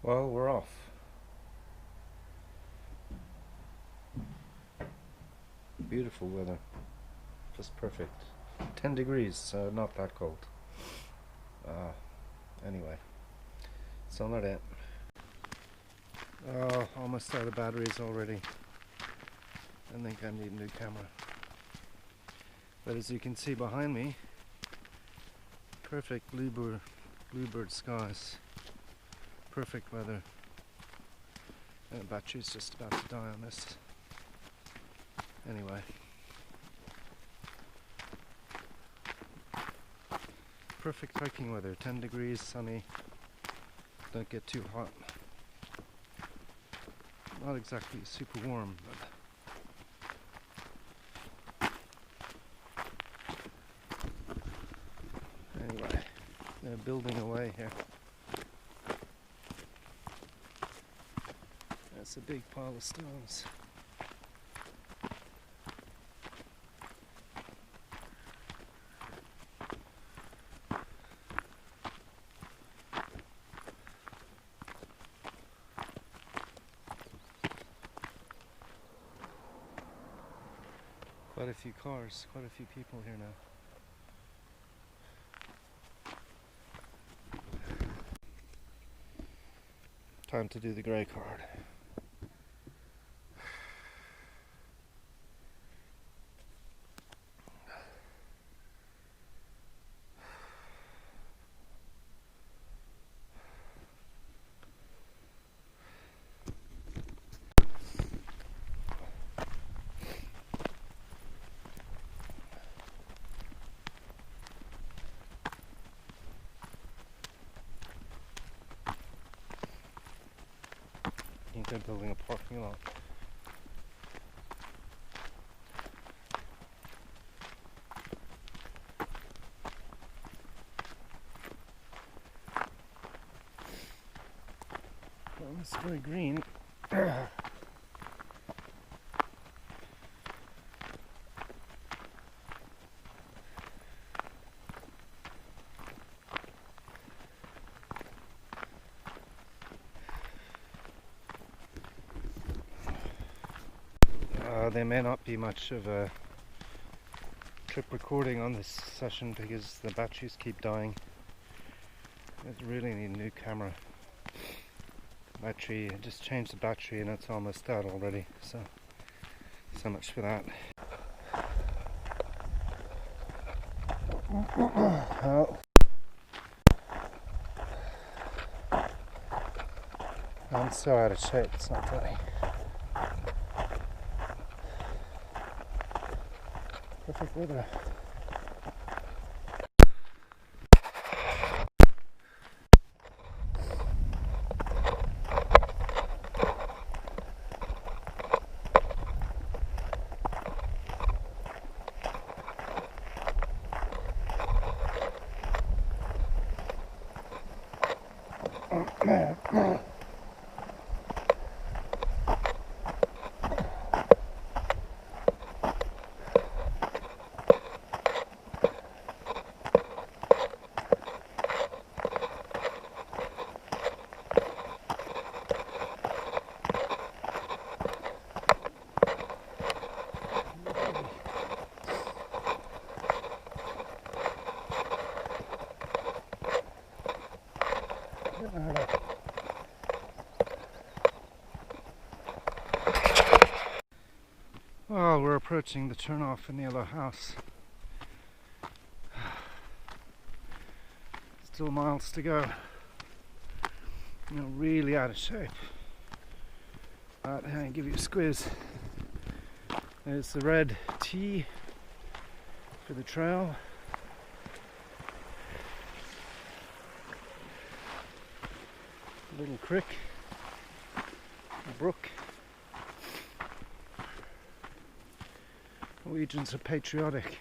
Well, we're off. Beautiful weather. Just perfect. 10 degrees, so not that cold. Anyway, so not it. Oh, almost out of batteries already. I think I need a new camera. But as you can see behind me, perfect bluebird skies. Perfect weather. And the battery's just about to die on this. Anyway. Perfect hiking weather. 10 degrees, sunny. Don't get too hot. Not exactly super warm, but anyway, they're building away here. That's a big pile of stones. Quite a few cars, quite a few people here now. Time to do the grey card. I think they're building a parking lot. Well, it's very green. There may not be much of a trip recording on this session because the batteries keep dying. I really need a new camera. Battery, I just changed the battery and it's almost out already, so much for that. Oh. I'm so out of shape, it's not funny. Perfect weather. Well, we're approaching the turnoff in the yellow house. Still miles to go. You know, really out of shape. But I'll give you a squiz. There's the red T for the trail. A little creek, a brook. Norwegians are patriotic.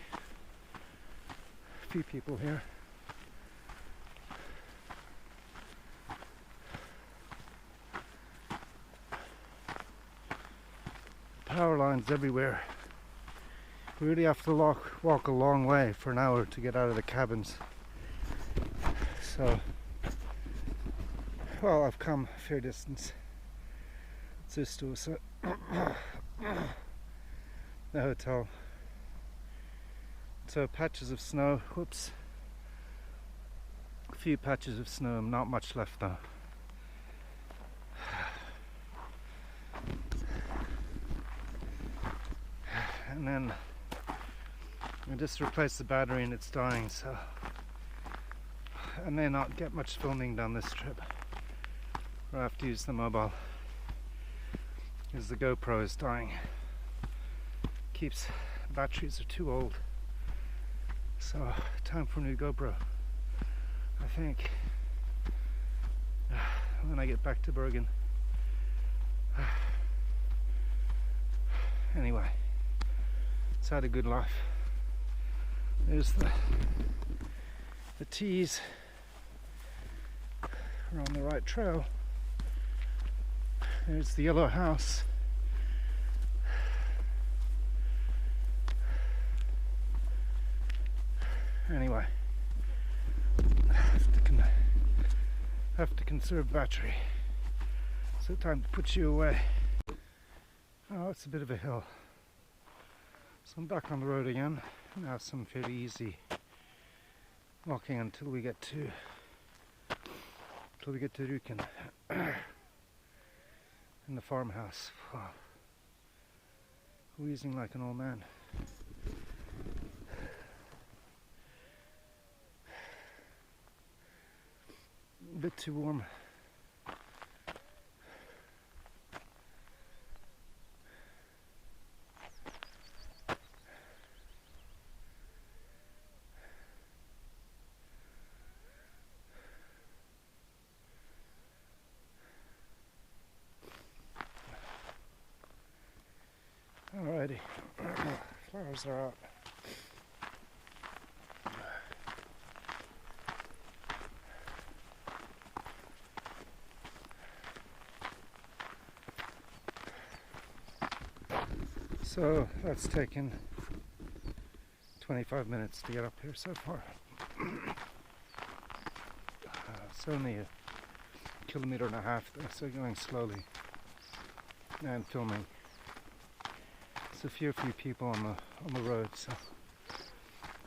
A few people here. Power lines everywhere. We really have to walk a long way for an hour to get out of the cabins. So, well, I've come a fair distance. It's Ustoaset, the hotel. So patches of snow, whoops. A few patches of snow, not much left though. And then I just replaced the battery and it's dying, so I may not get much filming done this trip. Or I have to use the mobile because the GoPro is dying. Batteries are too old. So time for a new GoPro, I think, when I get back to Bergen. Anyway, it's had a good life. There's the tees. We're on the right trail. There's the yellow house. Anyway, have to conserve battery. So time to put you away. Oh, it's a bit of a hill. So I'm back on the road again. Now some fairly easy walking until we get to Ruken in the farmhouse. Wow. Wheezing like an old man. A bit too warm. Alrighty, flowers are out. So that's taken 25 minutes to get up here so far. It's only a kilometer and a half though, so going slowly and filming. There's a few people on the road, so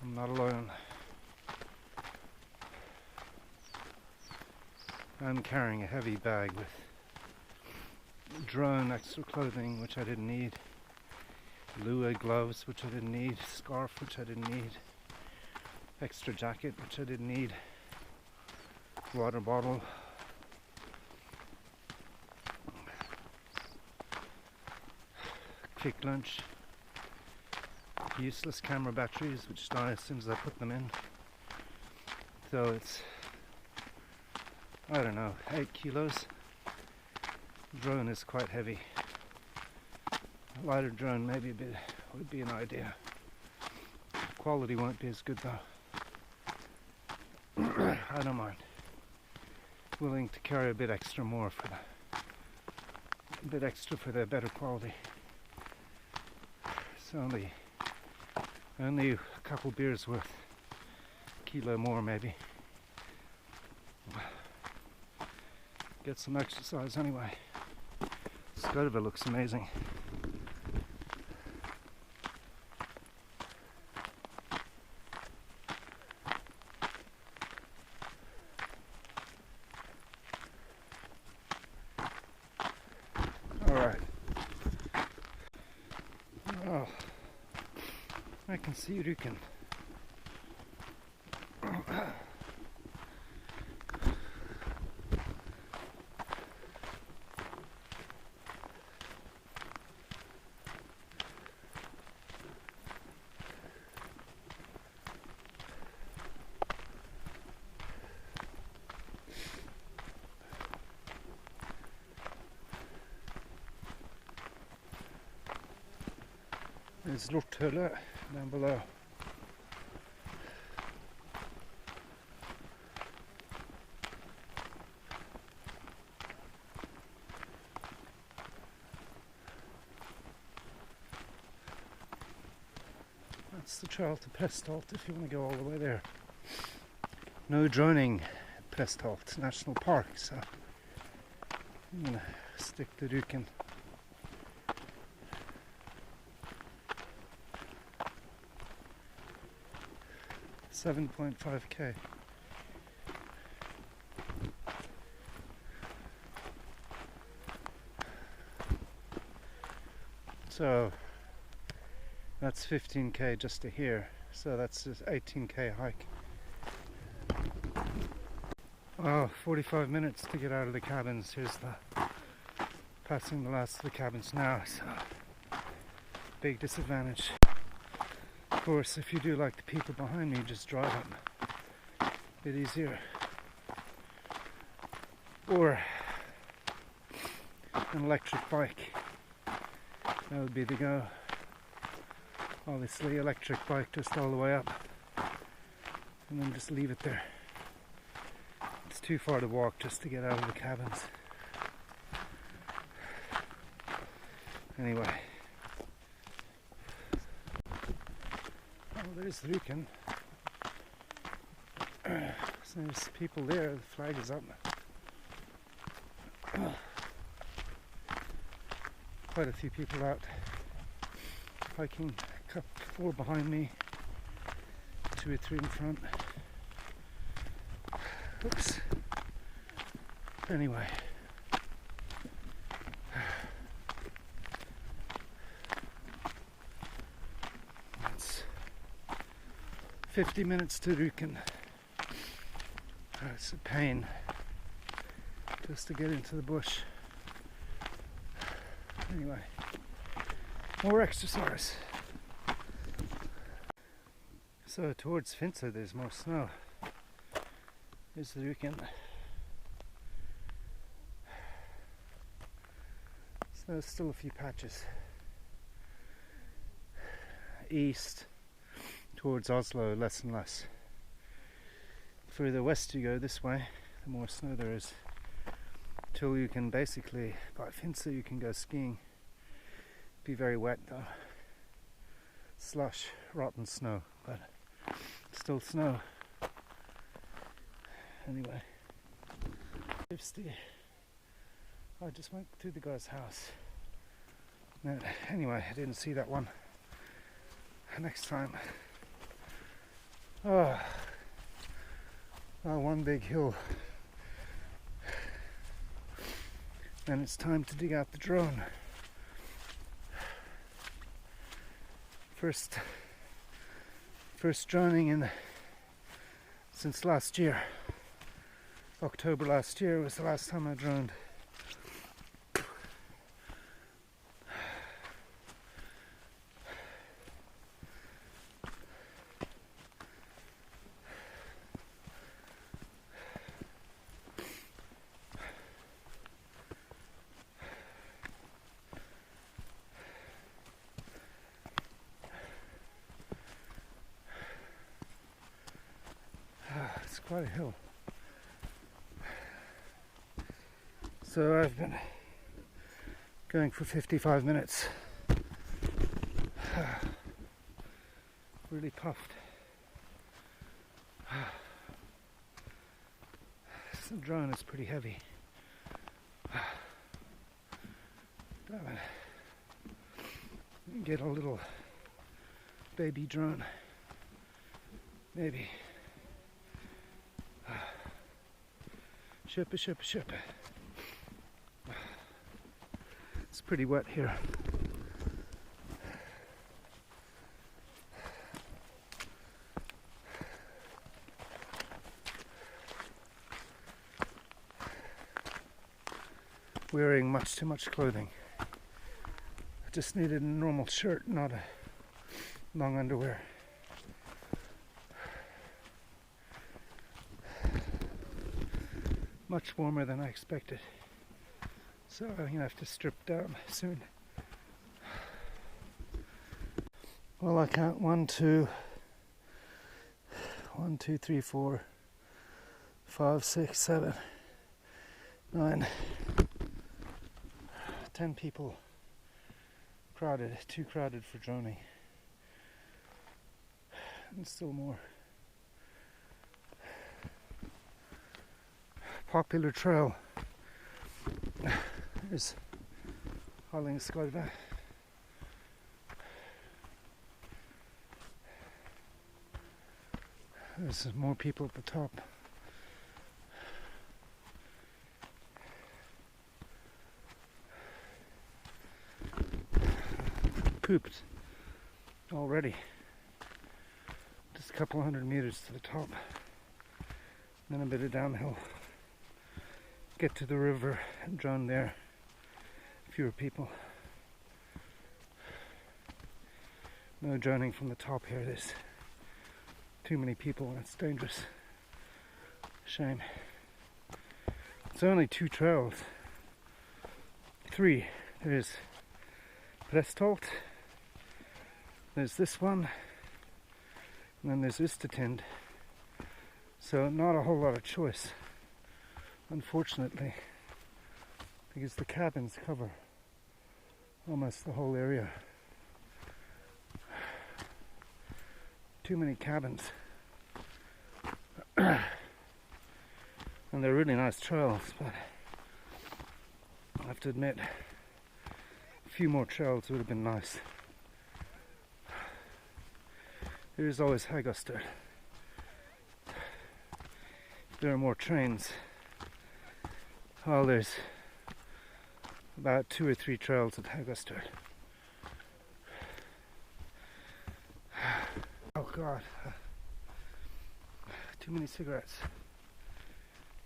I'm not alone. I'm carrying a heavy bag with drone extra clothing, which I didn't need. Lua gloves, which I didn't need. Scarf, which I didn't need. Extra jacket, which I didn't need. Water bottle. Quick lunch. Useless camera batteries, which die as soon as I put them in. So it's, I don't know, 8 kilos. Drone is quite heavy. A lighter drone maybe would be an idea. Quality won't be as good though. I don't mind. Willing to carry a bit extra more for the better quality. It's only a couple beers worth. A kilo more maybe. Get some exercise anyway. Skotova looks amazing. Alright. Oh, I can see Ruken. There's Luts down below. That's the trail to Prestholt if you want to go all the way there. No droning at Prestholt National Park, so I'm gonna stick the Ruken. $7.5K. So that's 15K just to here. So that's just 18K hike. Oh, 45 minutes to get out of the cabins. Here's the passing the last of the cabins now. So big disadvantage. Of course, if you do like the people behind me, just drive them. A bit easier. Or an electric bike. That would be the go. Obviously, electric bike just all the way up. And then just leave it there. It's too far to walk just to get out of the cabins. Anyway. Oh, there's Ruken. So there's people there, the flag is up. Quite a few people out hiking, a couple, 4 behind me, 2 or 3 in front. Oops. Anyway. It's 50 minutes to Ruken. It's a pain just to get into the bush. Anyway, more exercise. So towards Finse there's more snow. Here's the Ruken. So there's still a few patches. East towards Oslo, less and less. The further west you go this way, the more snow there is. Till you can basically, by Finse you can go skiing. Be very wet though. Slush, rotten snow, but still snow. Anyway, 50. I just went through the guy's house. No, anyway, I didn't see that one. Next time. Oh, one big hill. And it's time to dig out the drone. First droning in since last year. October last year was the last time I droned. It's quite a hill. So I've been going for 55 minutes. Really puffed. The drone is pretty heavy. Damn it. Get a little baby drone. Maybe. Ship. It's pretty wet here. Wearing much too much clothing. I just needed a normal shirt, not a long underwear. Much warmer than I expected. So I'm gonna have to strip down soon. Well, I count 1, 2, 3, 4, 5, 6, 7, 9, 10 people crowded, too crowded for droning. And still more. Popular trail. There's Hallingskarvet. There's more people at the top. Pooped already. Just a couple 100 meters to the top. Then a bit of downhill. Get to the river and drown there. Fewer people. No drowning from the top here. There's too many people and it's dangerous. Shame. It's only 2 trails. 3. There's Prestholt. There's this one. And then there's Ustoaset. So not a whole lot of choice, unfortunately, because the cabins cover almost the whole area. Too many cabins. And they're really nice trails, but I have to admit, a few more trails would have been nice. There's always Ustoaset. There are more trains. Well, there's about 2 or 3 trails at Ustoaset. Oh God, too many cigarettes.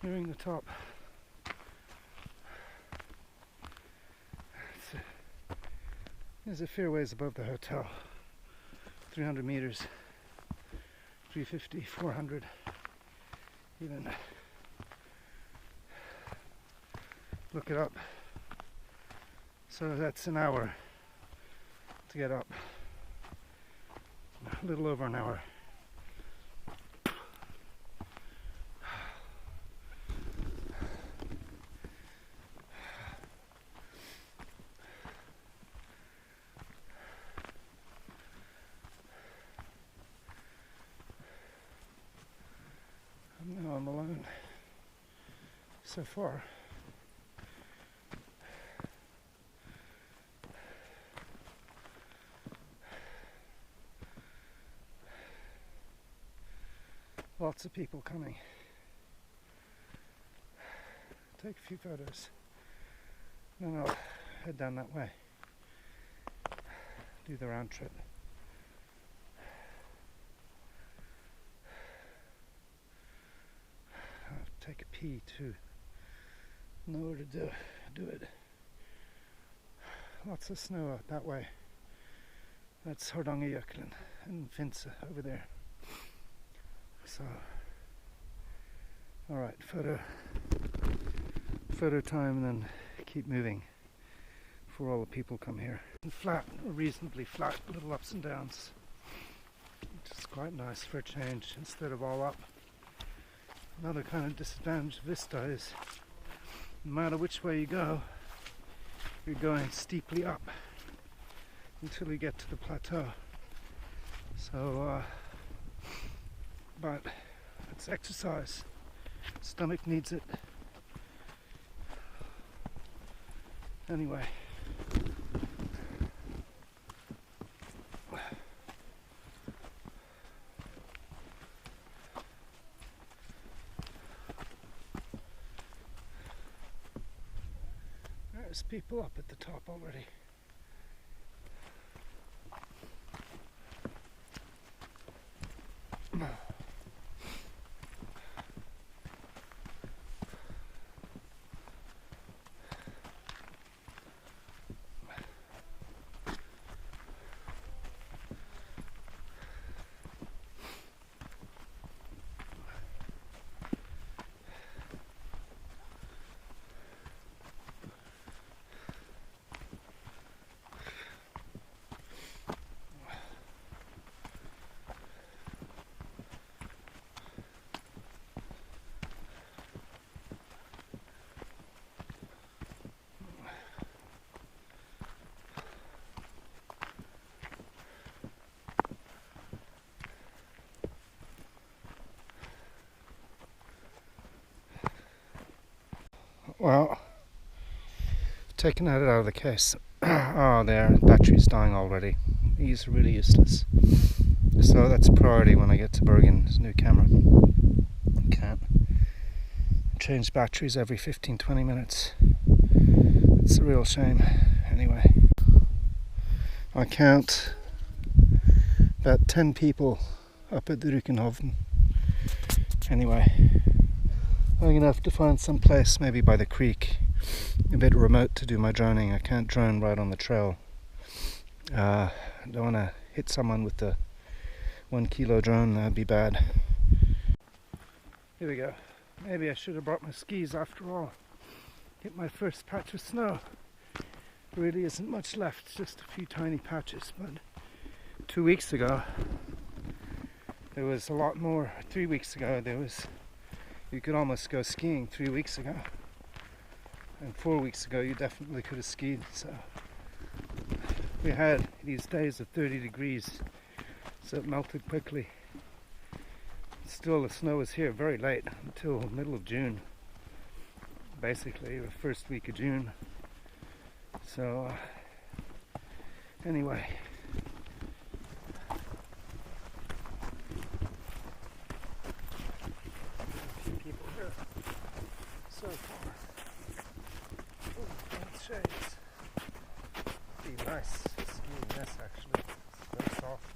Nearing the top. There's a fair ways above the hotel. 300 meters, 350, 400 even. Look it up. So that's an hour to get up. A little over an hour. Now I'm alone so far. Lots of people coming. Take a few photos. Then I'll head down that way. Do the round trip. I'll take a pee too. Know where to do it. Lots of snow out that way. That's Hardangerjökull and Finse over there. So, alright, photo time, and then keep moving before all the people come here. And flat, reasonably flat, little ups and downs, which is quite nice for a change instead of all up. Another kind of disadvantage of Vista is no matter which way you go, you're going steeply up until you get to the plateau. So, but it's exercise. Stomach needs it. Anyway. There's people up at the top already. Well, taken it out of the case. Oh, there, battery's dying already. These are really useless. So that's priority when I get to Bergen. This new camera. Can't change batteries every 15-20 minutes. It's a real shame. Anyway, I count about 10 people up at the Ruken. Anyway, I'm going to have to find some place, maybe by the creek, a bit remote to do my droning. I can't drone right on the trail. I don't want to hit someone with the 1 kilo drone, that'd be bad. Here we go. Maybe I should have brought my skis after all. Hit my first patch of snow. There really isn't much left, just a few tiny patches, but 2 weeks ago there was a lot more. 3 weeks ago you could almost go skiing 3 weeks ago. And 4 weeks ago you definitely could have skied, so we had these days of 30 degrees, so it melted quickly. Still, the snow was here very late, until middle of June, basically, the first week of June. So, anyway. A few people here so far. Oh, nice shades. Be nice skiing this actually. It's very soft.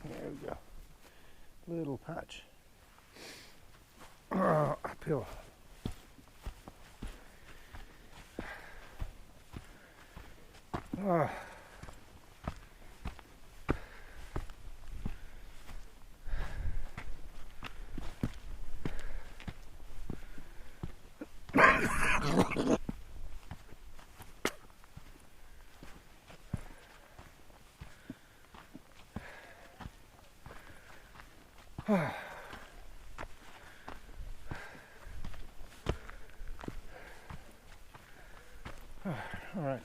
There we go. Little patch. Oh, uphill. Oh. All right.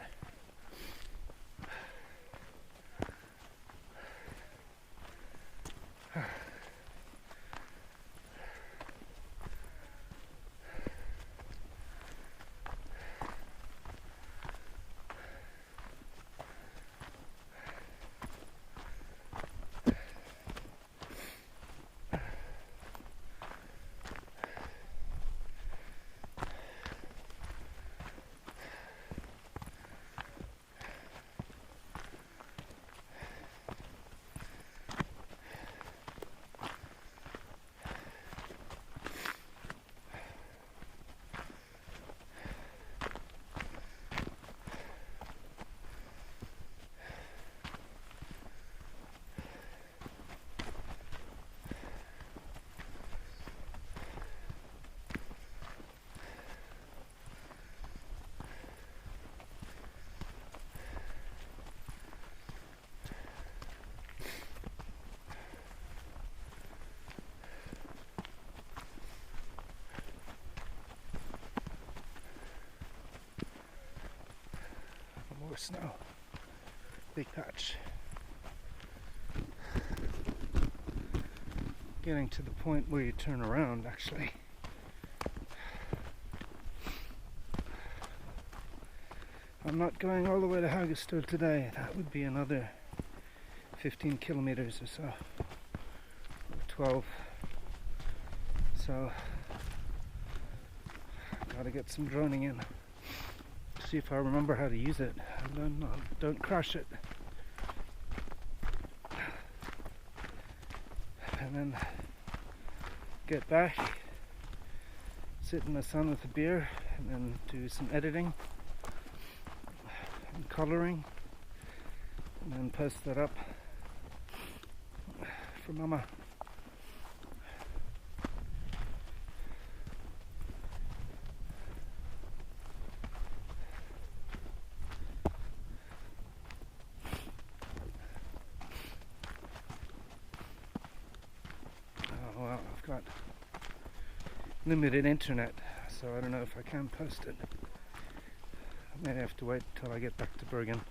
More snow. Big patch. Getting to the point where you turn around actually. I'm not going all the way to Hagestad today. That would be another 15 kilometers or so. Or 12. So gotta get some droning in. See if I remember how to use it. Don't crush it. And then get back, sit in the sun with a beer, and then do some editing and coloring, and then post that up for Mama. Well, I've got limited internet, so I don't know if I can post it. I may have to wait until I get back to Bergen.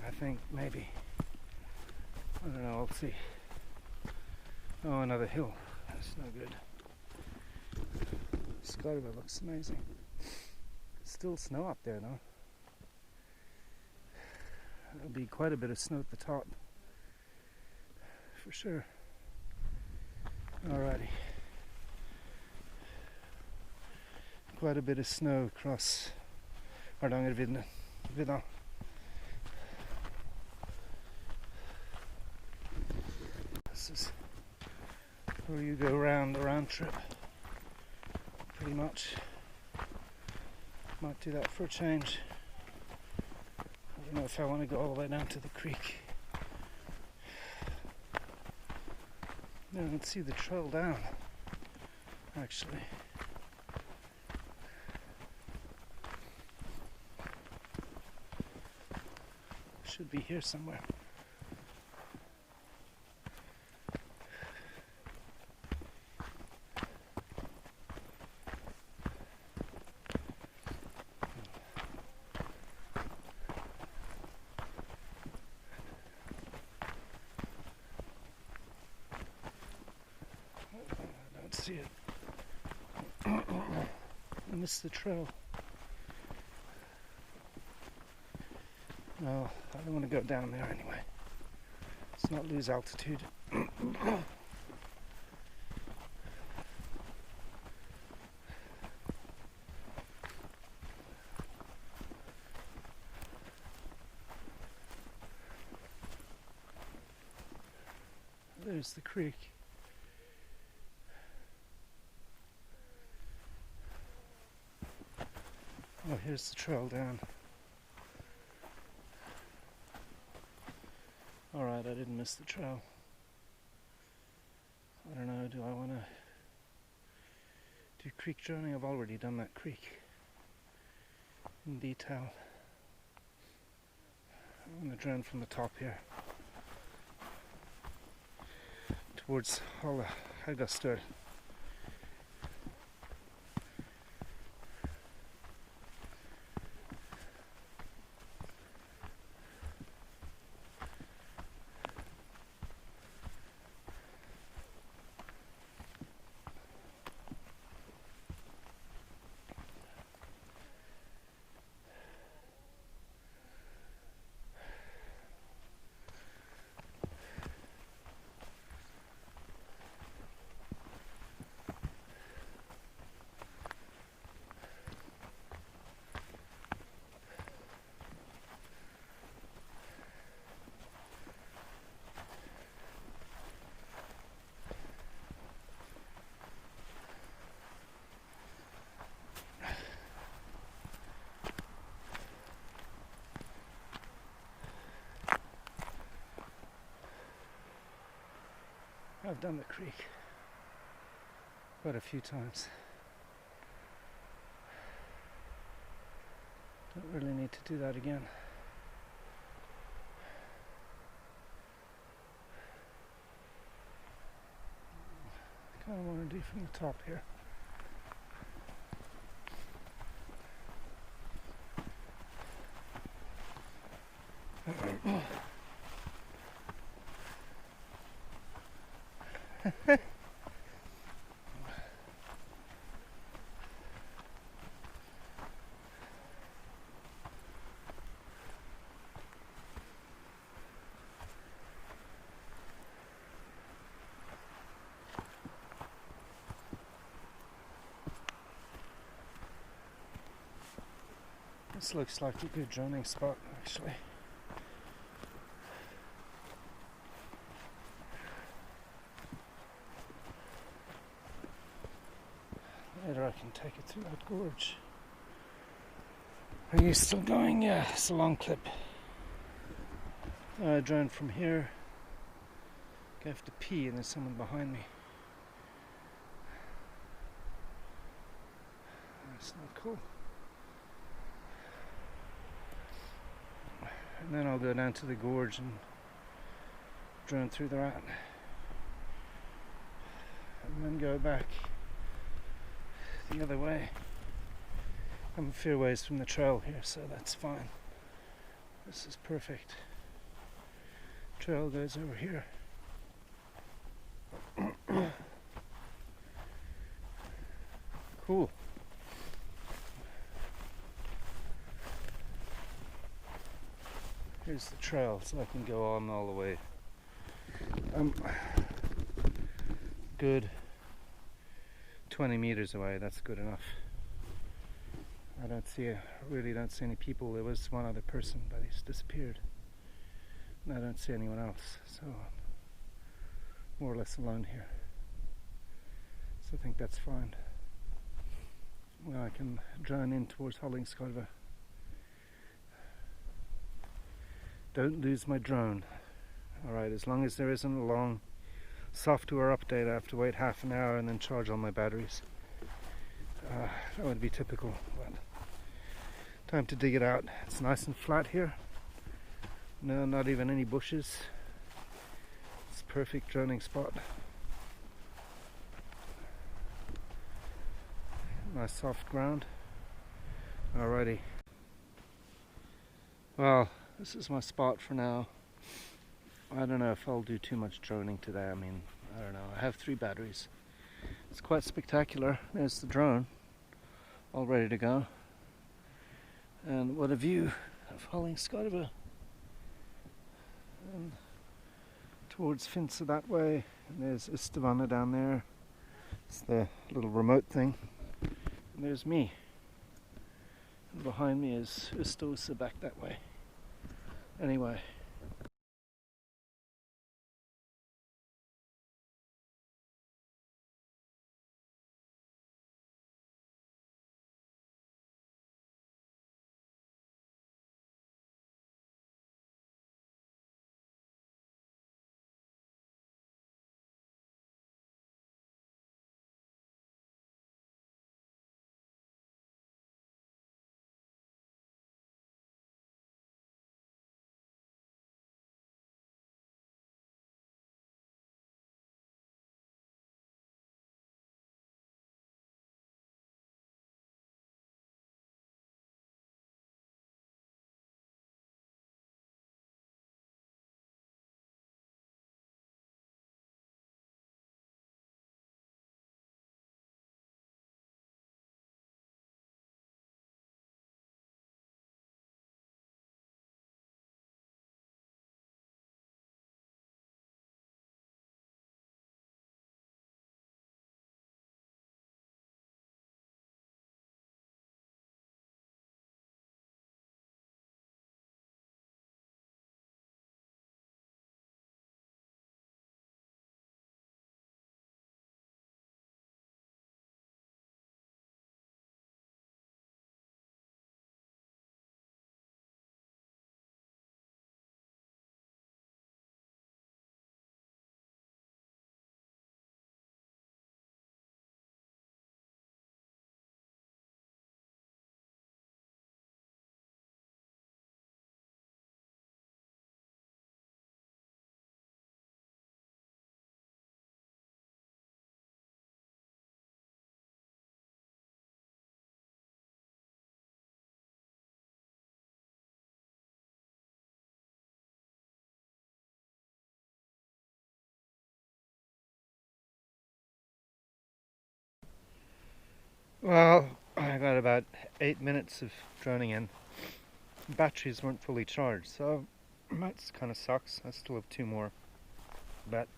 I think maybe. I don't know. know, we'll see. Oh, another hill. That's no good. Skyler looks amazing. Still snow up there though. There'll be quite a bit of snow at the top. For sure. Alrighty. Quite a bit of snow across Hardangervidda. This is where you go around the round trip. Pretty much. Might do that for a change. I don't know if I want to go all the way down to the creek. No, I can see the trail down, actually. Should be here somewhere. See it. I missed the trail. No, I don't want to go down there anyway. Let's not lose altitude. There's the creek. Oh, here's the trail down. Alright, I didn't miss the trail. I don't know, do I want to do creek journey? I've already done that creek in detail. I'm going to drone from the top here towards Ustoaset. I've done the creek quite a few times. Don't really need to do that again. I kind of want to do from the top here. This looks like a good droning spot, actually. Later I can take it through that gorge. Are you still going? Yeah, it's a long clip. Drone from here. I have to pee and there's someone behind me. That's not cool. And then I'll go down to the gorge and drone through the rat. And then go back the other way. I'm a fair ways from the trail here, so that's fine. This is perfect. Trail goes over here. cool. Here's the trail, so I can go on all the way. Good 20 meters away. That's good enough. I really don't see any people. There was one other person, but he's disappeared. And I don't see anyone else, so I'm more or less alone here. So I think that's fine. Well, I can drone in towards Hallingskarvet. Don't lose my drone. Alright, as long as there isn't a long software update, I have to wait half an hour and then charge all my batteries. That would be typical, but time to dig it out. It's nice and flat here. No, not even any bushes. It's a perfect droning spot. Nice soft ground. Alrighty. Well, this is my spot for now. I don't know if I'll do too much droning today. I mean, I don't know. I have 3 batteries. It's quite spectacular. There's the drone, all ready to go. And what a view of Hallingskarvet. And towards Finse that way. And there's Ustoaset down there. It's the little remote thing. And there's me. And behind me is Ustoaset back that way. Anyway. Well, I got about 8 minutes of droning in. Batteries weren't fully charged, so that kind of sucks. I still have 2 more, but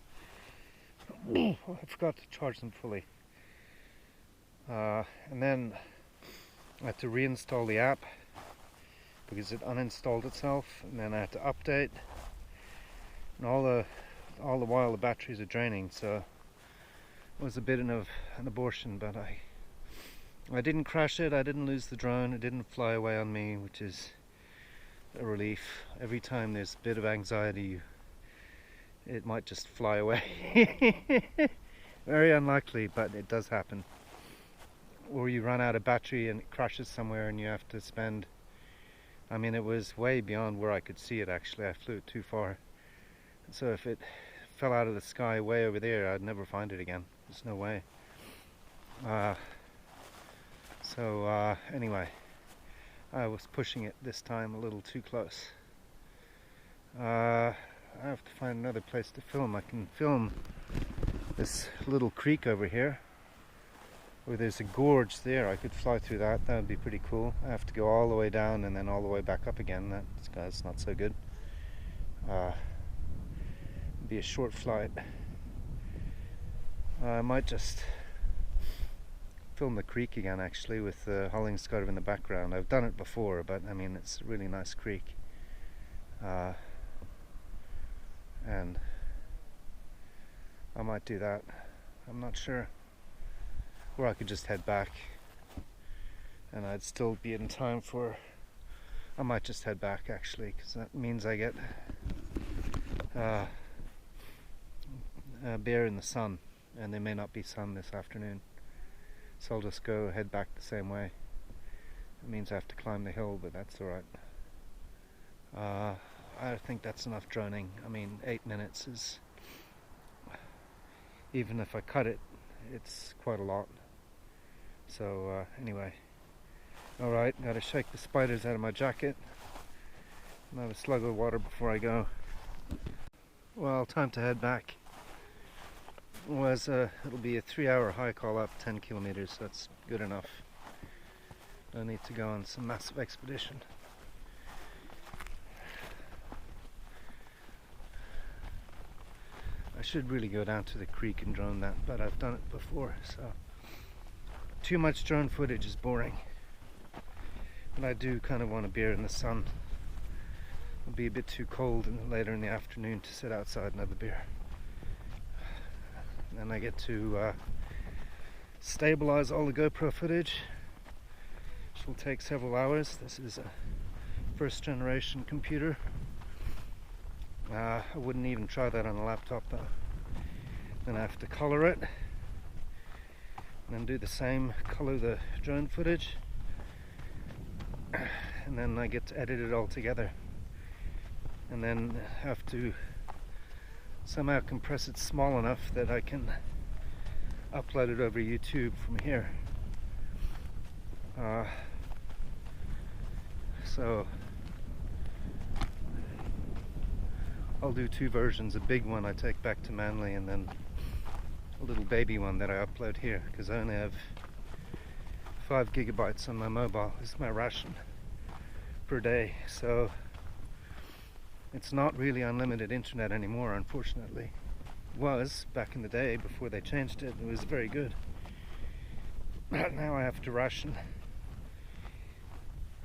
I forgot to charge them fully. And then I had to reinstall the app because it uninstalled itself, and then I had to update. And all the while the batteries are draining, so it was a bit of an abortion, but I didn't crash it, I didn't lose the drone, it didn't fly away on me, which is a relief. Every time there's a bit of anxiety, it might just fly away. Very unlikely, but it does happen. Or you run out of battery and it crashes somewhere and you have to spend... I mean, it was way beyond where I could see it actually. I flew it too far. So if it fell out of the sky way over there, I'd never find it again. There's no way. Anyway, I was pushing it this time a little too close. I have to find another place to film. I can film this little creek over here. or there's a gorge there. I could fly through that. That would be pretty cool. I have to go all the way down and then all the way back up again. That's not so good. It'd be a short flight. I might just film the creek again, actually, with the Hollingscott in the background. I've done it before, but I mean, it's a really nice creek. And I might do that. I'm not sure. Or I could just head back and I'd still be in time for... I might just head back, actually, because that means I get a bear in the sun, and there may not be sun this afternoon, so I'll just head back the same way. It means I have to climb the hill, but that's alright. I think that's enough droning. I mean, 8 minutes is, even if I cut it, it's quite a lot. So anyway, alright, gotta shake the spiders out of my jacket and have a slug of water before I go. Well, time to head back. It'll be a 3-hour hike all up, 10 kilometers, so that's good enough. I need to go on some massive expedition. I should really go down to the creek and drone that, but I've done it before, so too much drone footage is boring. But I do kind of want to be in the sun. It'll be a bit too cold later in the afternoon to sit outside and have a beer. And then I get to stabilize all the GoPro footage, which will take several hours. This is a first generation computer. I wouldn't even try that on a laptop though. Then I have to color it, and then do the same, color the drone footage, and then I get to edit it all together, and then have to somehow compress it small enough that I can upload it over YouTube from here. So I'll do 2 versions, a big one I take back to Manly, and then a little baby one that I upload here, because I only have 5 gigabytes on my mobile. This is my ration per day, so it's not really unlimited internet anymore, unfortunately. It was back in the day before they changed it. It was very good. But now I have to ration.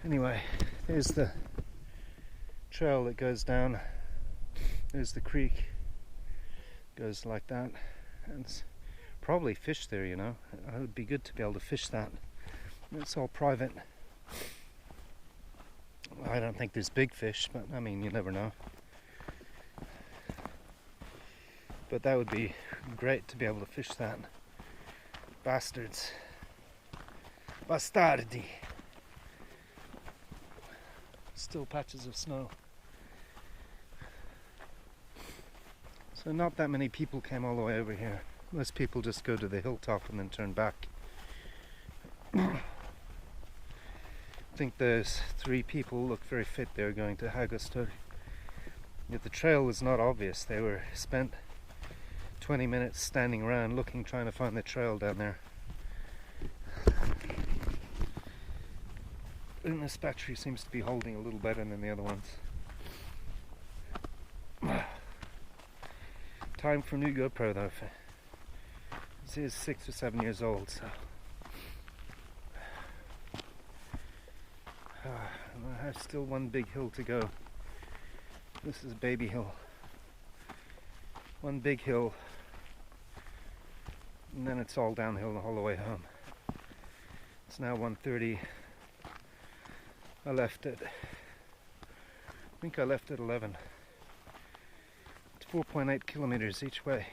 Anyway, there's the trail that goes down. There's the creek. Goes like that. And it's probably fish there, you know. It would be good to be able to fish that. It's all private. I don't think there's big fish, but I mean, you never know. But that would be great to be able to fish that. Bastards. Bastardi. Still patches of snow. So not that many people came all the way over here. Most people just go to the hilltop and then turn back. I think those 3 people look very fit. They're going to Ustoaset. Yet the trail was not obvious. They were spent 20 minutes standing around looking, trying to find the trail down there. And this battery seems to be holding a little better than the other ones. Time for a new GoPro though. This is 6 or 7 years old, so I have still one big hill to go. This is a baby hill. One big hill, and then it's all downhill the whole way home. It's now 1:30. I think I left at 11. It's 4.8 kilometers each way.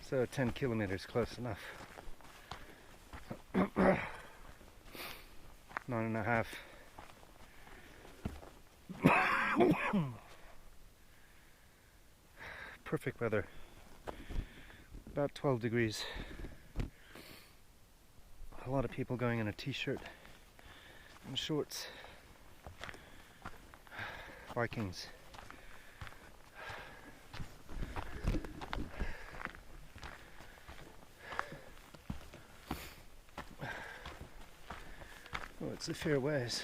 So 10 kilometers, close enough. 9.5. Perfect weather. About 12 degrees. A lot of people going in a t-shirt and shorts. Vikings. It's a fair ways.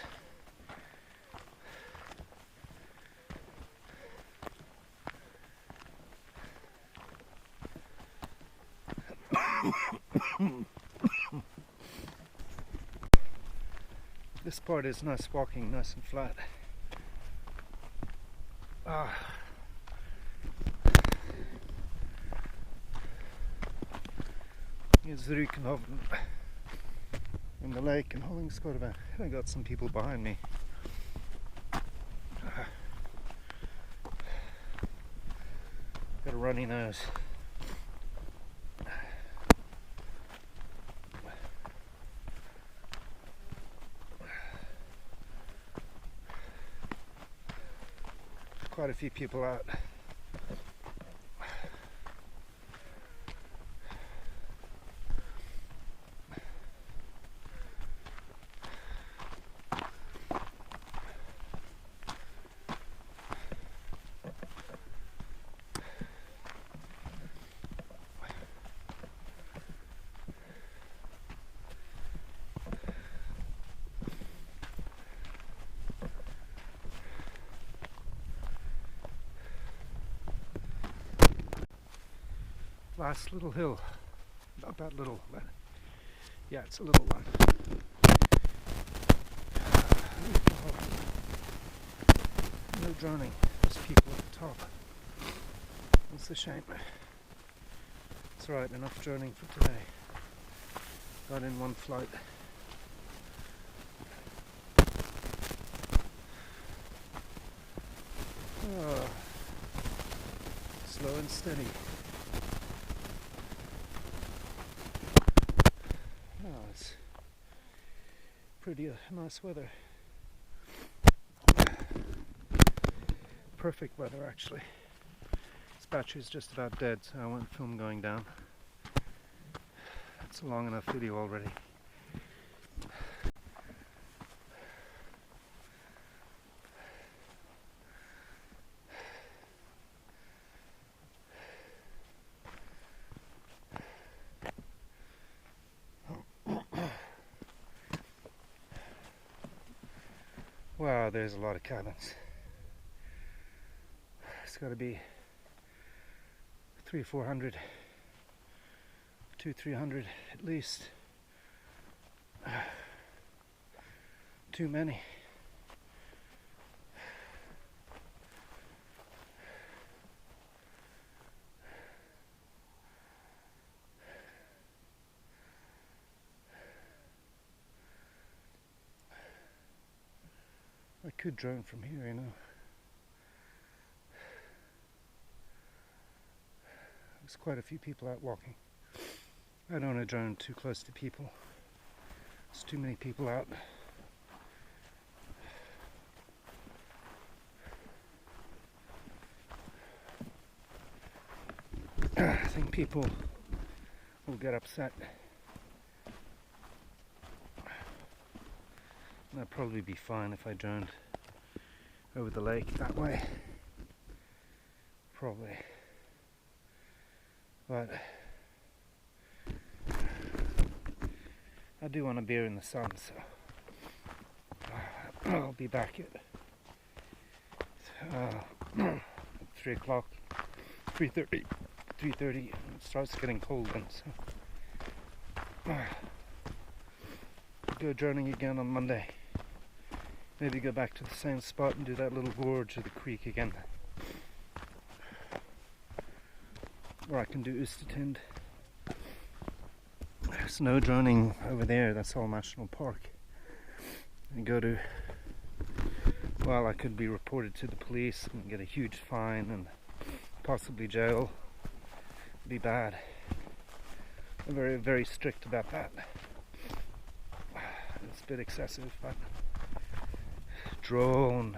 This part is nice walking, nice and flat. Here's Ruken in the lake in Hollingskorven. I got some people behind me. Got a runny nose. Quite a few people out. Last little hill, not that little, but yeah, it's a little one. No droning, there's people at the top. It's a shame. It's right, enough droning for today. Got in one flight. Oh, slow and steady. It's pretty nice weather. Perfect weather actually. This battery's just about dead, so I won't film going down. It's a long enough video already. Wow, there's a lot of cabins. It's got to be 300-400, 200-300 at least. Too many. I could drone from here, you know. There's quite a few people out walking. I don't want to drone too close to people. There's too many people out. I think people will get upset. That'd probably be fine if I droned over the lake that way. Probably. But I do want a beer in the sun, so I'll be back at 3 o'clock, 3:30. 3:30. It starts getting cold then, so go droning again on Monday. Maybe go back to the same spot and do that little gorge of the creek again. Or I can do Ustoaset. There's no droning over there, that's all national park. And go to, well, I could be reported to the police and get a huge fine and possibly jail. It'd be bad. I'm very, very strict about that. It's a bit excessive, but drone.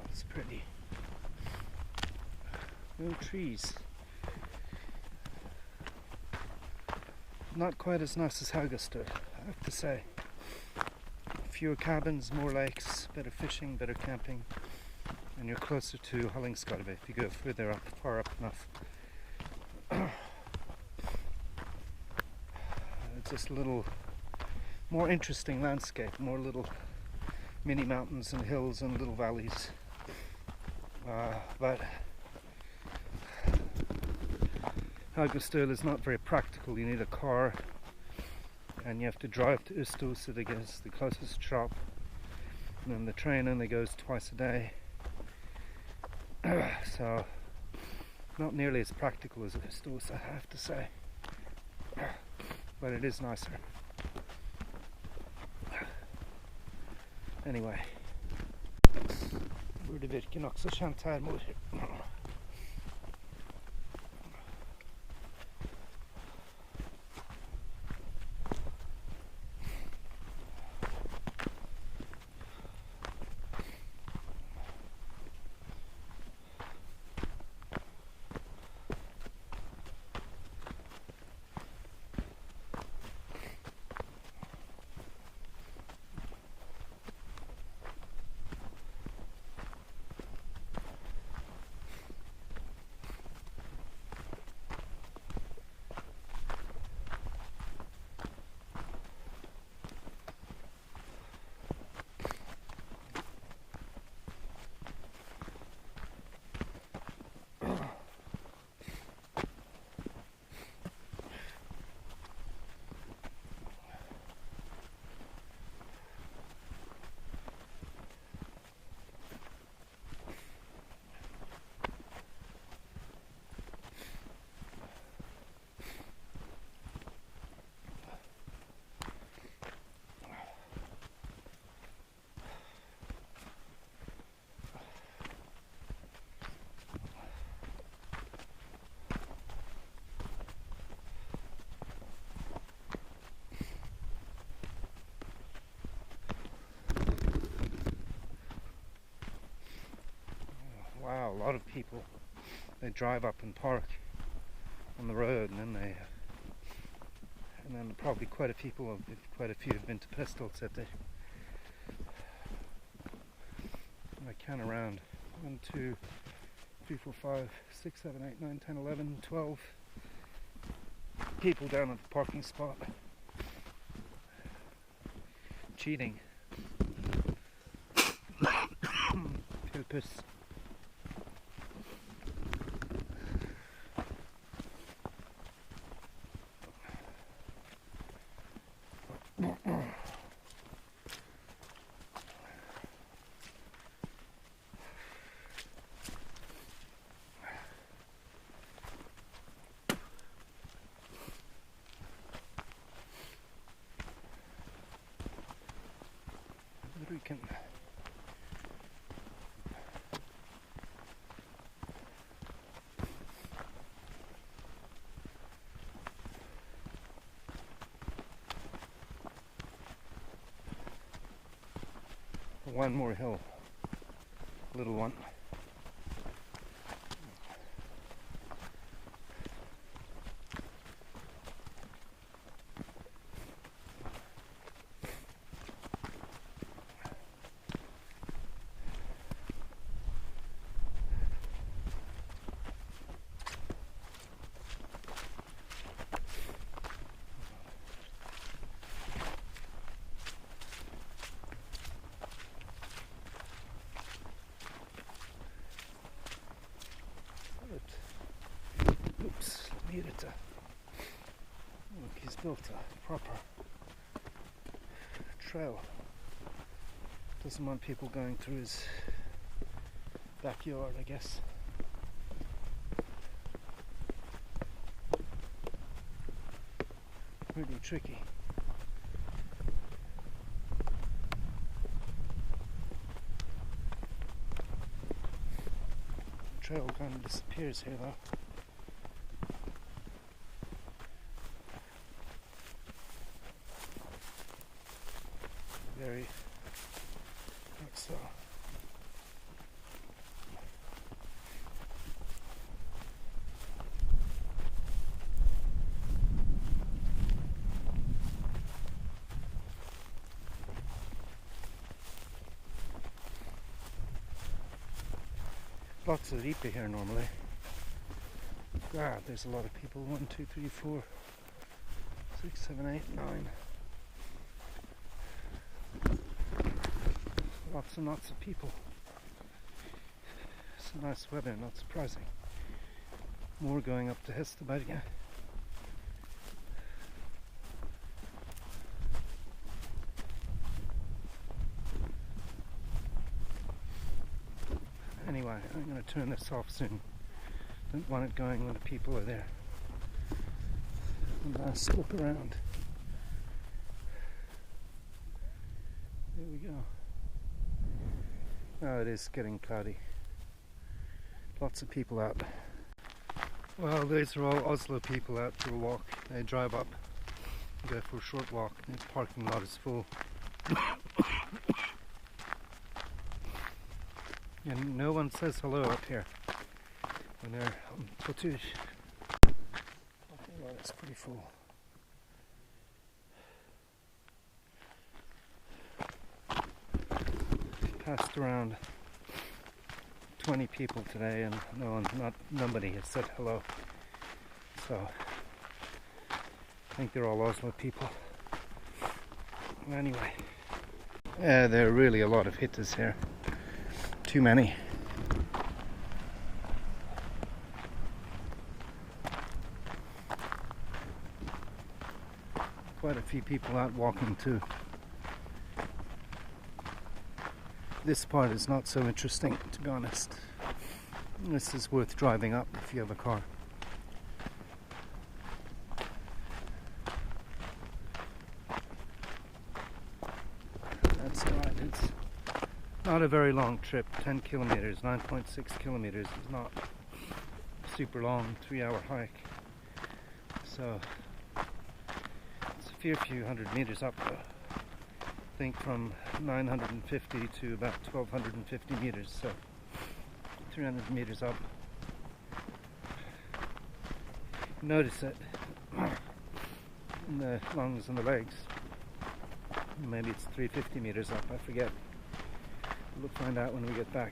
It's pretty. No trees. Not quite as nice as Ustoaset, I have to say. Fewer cabins, more lakes, better fishing, better camping, and you're closer to Ustoaset if you go further up, far up enough. It's just a little more interesting landscape, more little mini mountains and hills and little valleys. But Ustoaset is not very practical. You need a car and you have to drive to Ustoaset, I guess, the closest shop, and then the train only goes twice a day. So not nearly as practical as Ustoaset, I have to say, but it is nicer. Anyway, burde virke nokså kjent her, mor. Wow, a lot of people, they drive up and park on the road, and then probably quite a few have been to Ustoaset. They count around 1, 2, 3, 4, 5, 6, 7, 8, 9, 10, 11, 12 people down at the parking spot cheating. Purpose. Ruken. One more hill, little one. Oops, needed to. Look, he's built a proper trail. Doesn't want people going through his backyard, I guess. Pretty tricky. The trail kind of disappears here though. Very like so. Lots of reaper here normally. God, there's a lot of people. 1, 2, 3, 4, 6, 7, 8, 9. Lots and lots of people. It's a nice weather, not surprising. More going up to Ustoaset. Anyway, I'm going to turn this off soon. Don't want it going when the people are there. And I'll slip around. There we go. Oh, it is getting cloudy. Lots of people out. Well, these are all Oslo people out for a walk. They drive up, go for a short walk. The parking lot is full. And no one says hello up here when they're on Pottage. Parking lot is pretty full. Passed around 20 people today, and nobody has said hello. So I think they're all Oslo people. Anyway, there are really a lot of hitters here. Too many. Quite a few people out walking too. This part is not so interesting, to be honest. This is worth driving up if you have a car. That's alright. It's not a very long trip. 10 kilometers, 9.6 kilometers is not super long, 3-hour hike. So it's a fair few hundred meters up though. I think from 950 to about 1250 meters, so 300 meters up. Notice it in the lungs and the legs. Maybe it's 350 meters up, I forget. We'll find out when we get back.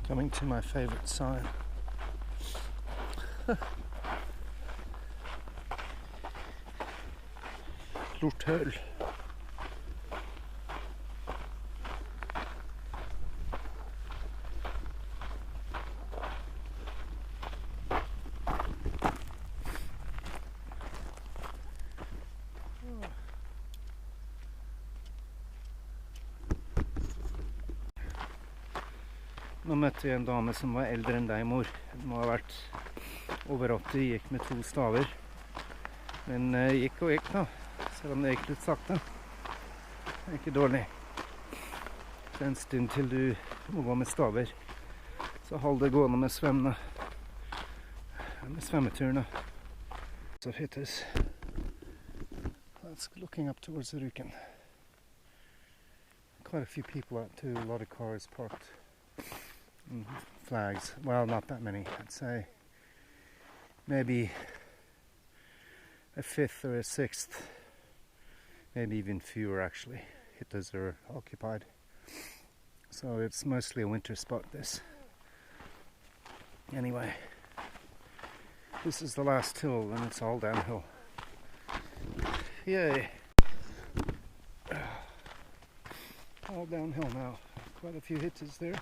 Coming to my favorite sign. Luts. Nå møtte jeg en dame som var eldre enn deg, mor. Hun må ha vært over 80, gikk med 2 staver. Men gikk og gikk da, selv om det gikk litt sakte. Det er ikke dårlig. Det er en stund til du må gå med staver. Så hold det gående med svømmeturene. So it is. That's looking up towards the Ruken. Quite a few people out too, a lot of cars parked. Flags, well, not that many. I'd say maybe a 5th or a 6th, maybe even fewer actually. Hyttas are occupied, so it's mostly a winter spot, this. Anyway, this is the last hill and it's all downhill. Yay! All downhill now. Quite a few hyttas there.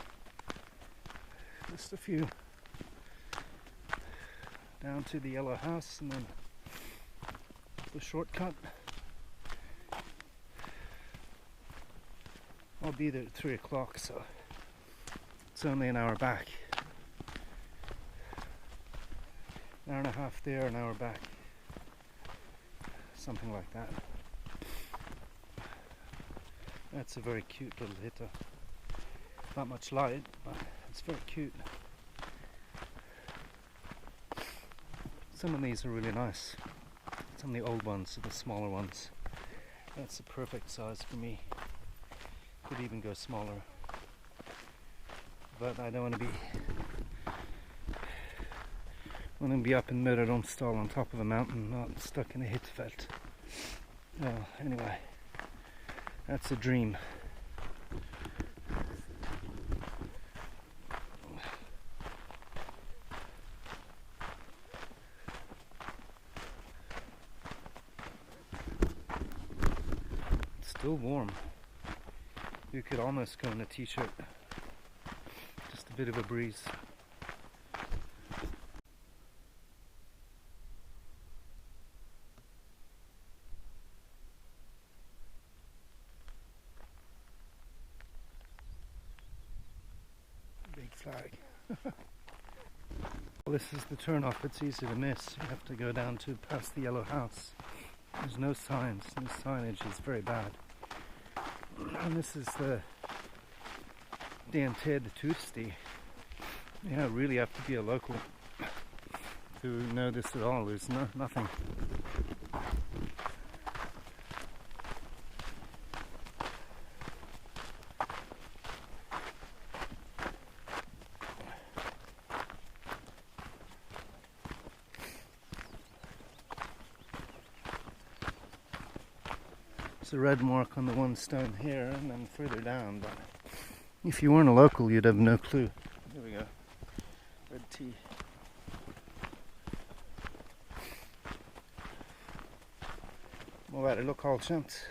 Just a few. Down to the yellow house and then the shortcut. I'll be there at 3 o'clock, so it's only an hour back. An hour and a half there, an hour back. something like that. That's a very cute little hitter. Not much light, but it's very cute. Some of these are really nice. Some of the old ones are the smaller ones. That's the perfect size for me. Could even go smaller. But I don't want to be up in mud. I don't stall on top of a mountain, not stuck in a hitfelt. Well, anyway, that's a dream. It's still warm. You could almost go in a t-shirt. Just a bit of a breeze. Big flag. Well, this is the turn-off. It's easy to miss. You have to go down to past the yellow house. There's no signs. The signage is very bad. And this is the DNxHR, the Ustoaset. You really have to be a local to know this at all. There's nothing. There's a red mark on the one stone here and then further down, but if you weren't a local you'd have no clue. Here we go. Red tea. Må være lokalkjent.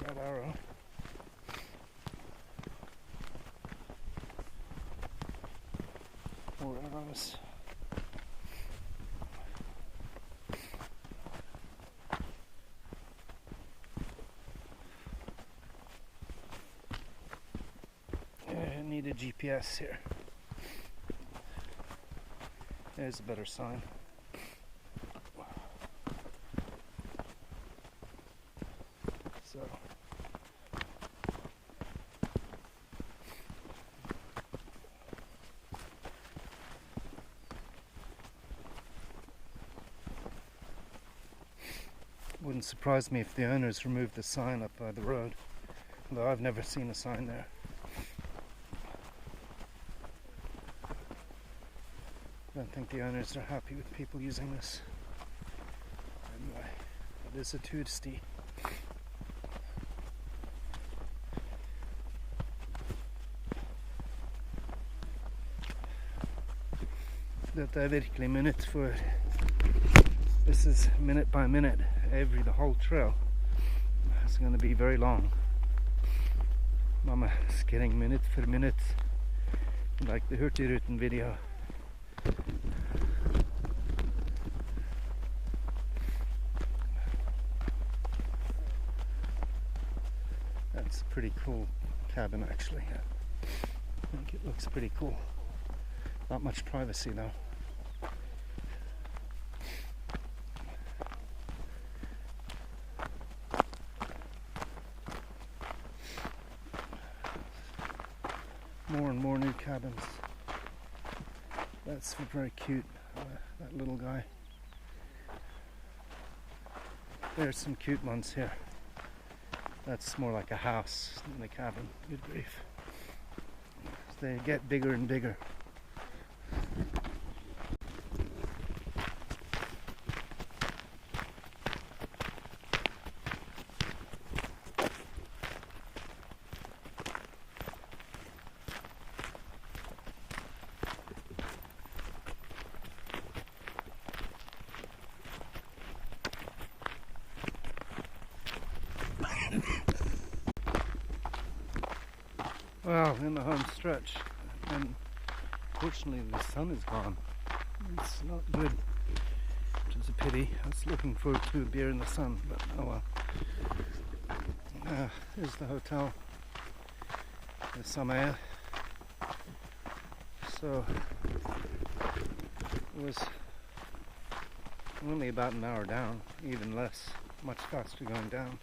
Red arrow. More arrows. I need a GPS here. There's a better sign. So wouldn't surprise me if the owners removed the sign up by the road, although I've never seen a sign there. I don't think the owners are happy with people using this. Anyway, it is a Ustoaset. Dette virkelig minutt for this is minute by minute. The whole trail is going to be very long. Mama is getting minute for minute, like the Hurtigruten video. That's a pretty cool cabin actually. I think it looks pretty cool. Not much privacy though. More and more new cabins. That's very cute, that little guy. There's some cute ones here. That's more like a house than a cabin. Good grief. They get bigger and bigger. well, in the home stretch, and fortunately the sun is gone. It's not good, which is a pity. I was looking forward to a beer in the sun, but oh well. Here's the hotel, the Samaya. So it was only about an hour down, even less, much faster going down.